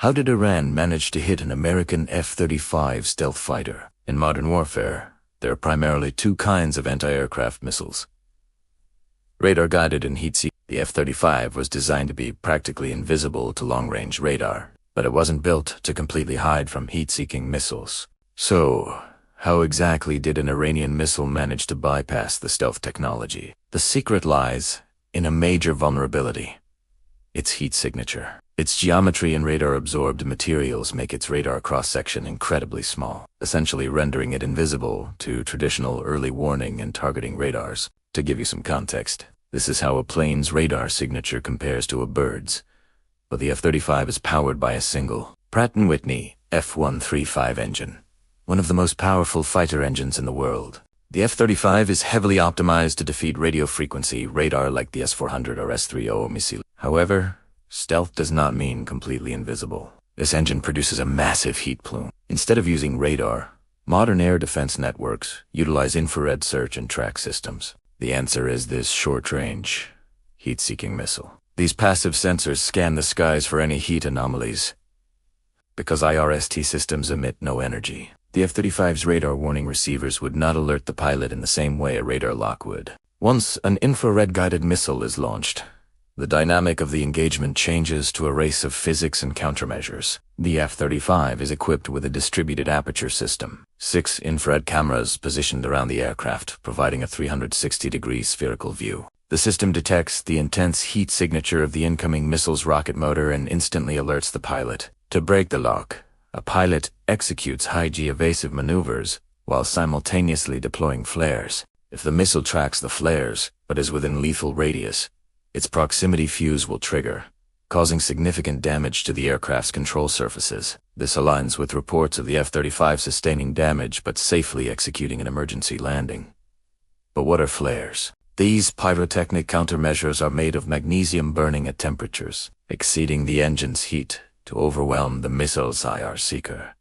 How did Iran manage to hit an American F-35 stealth fighter? In modern warfare, there are primarily two kinds of anti-aircraft missiles. Radar-guided and heat-seeking. The F-35 was designed to be practically invisible to long-range radar, but it wasn't built to completely hide from heat-seeking missiles. So, how exactly did an Iranian missile manage to bypass the stealth technology? The secret lies in a major vulnerability: its heat signature. Its geometry and radar-absorbed materials make its radar cross-section incredibly small, essentially rendering it invisible to traditional early warning and targeting radars. To give you some context, this is how a plane's radar signature compares to a bird's. But the F-35 is powered by a single Pratt & Whitney F-135 engine, one of the most powerful fighter engines in the world. The F-35 is heavily optimized to defeat radio frequency radar like the S-400 or S-30 missile. However, stealth does not mean completely invisible. This engine produces a massive heat plume. Instead of using radar, modern air defense networks utilize infrared search and track systems. The answer is this short-range, heat-seeking missile. These passive sensors scan the skies for any heat anomalies. Because IRST systems emit no energy, the F-35's radar warning receivers would not alert the pilot in the same way a radar lock would. Once an infrared-guided missile is launched, the dynamic of the engagement changes to a race of physics and countermeasures. The F-35 is equipped with a distributed aperture system, 6 infrared cameras positioned around the aircraft, providing a 360-degree spherical view. The system detects the intense heat signature of the incoming missile's rocket motor and instantly alerts the pilot. To break the lock, a pilot executes high-G evasive maneuvers while simultaneously deploying flares. If the missile tracks the flares, but is within lethal radius, its proximity fuse will trigger, causing significant damage to the aircraft's control surfaces. This aligns with reports of the F-35 sustaining damage but safely executing an emergency landing. But what are flares? These pyrotechnic countermeasures are made of magnesium burning at temperatures exceeding the engine's heat to overwhelm the missile's IR seeker.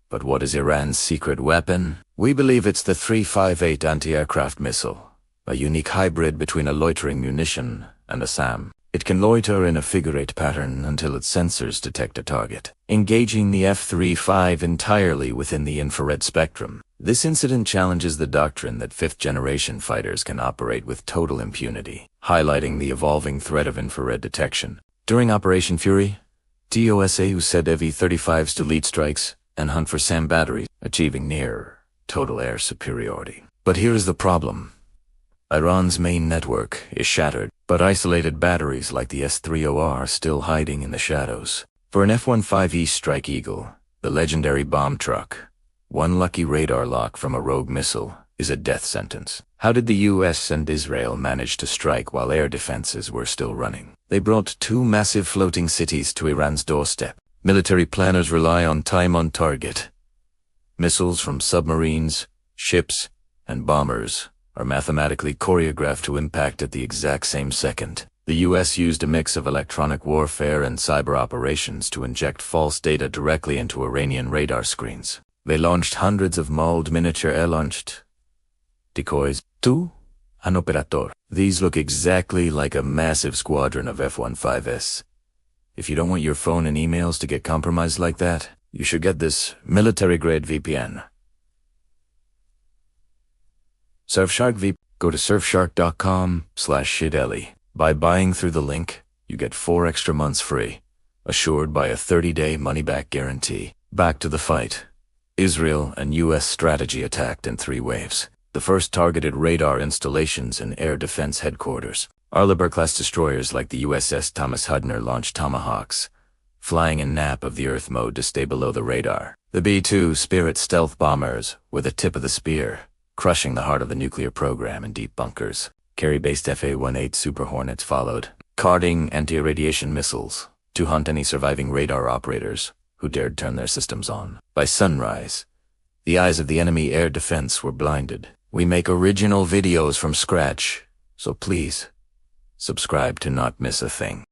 But what is Iran's secret weapon? We believe it's the 358 anti-aircraft missile, a unique hybrid between a loitering munition and a SAM. It can loiter in a figure-8 pattern until its sensors detect a target, engaging the F-35 entirely within the infrared spectrum. This incident challenges the doctrine that fifth-generation fighters can operate with total impunity, highlighting the evolving threat of infrared detection. During Operation Fury, TOSA said F-35s to lead strikes and hunt for SAM batteries, achieving near total air superiority. But here is the problem. Iran's main network is shattered, but isolated batteries like the S-30 are still hiding in the shadows. For an F-15E Strike Eagle, the legendary bomb truck, one lucky radar lock from a rogue missile is a death sentence. How did the US and Israel manage to strike while air defenses were still running? They brought 2 massive floating cities to Iran's doorstep. Military planners rely on time on target. Missiles from submarines, ships, and bombers are mathematically choreographed to impact at the exact same second. The US used a mix of electronic warfare and cyber operations to inject false data directly into Iranian radar screens. They launched hundreds of mauled miniature air-launched decoys. Tu, an operator. These look exactly like a massive squadron of F-15s. If you don't want your phone and emails to get compromised like that, you should get this military-grade VPN. Surfshark VPN. Go to surfshark.com/shideli. By buying through the link, you get 4 extra months free, assured by a 30-day money-back guarantee. Back to the fight. Israel and US strategy attacked in 3 waves. The first targeted radar installations in air defense headquarters. Arleigh-Burke-class destroyers like the USS Thomas Hudner launched Tomahawks, flying in nap of the Earth mode to stay below the radar. The B-2 Spirit stealth bombers were the tip of the spear, crushing the heart of the nuclear program in deep bunkers. Carry-based FA-18 Super Hornets followed, carting anti-radiation missiles to hunt any surviving radar operators who dared turn their systems on. By sunrise, the eyes of the enemy air defense were blinded. We make original videos from scratch, so please, subscribe to not miss a thing.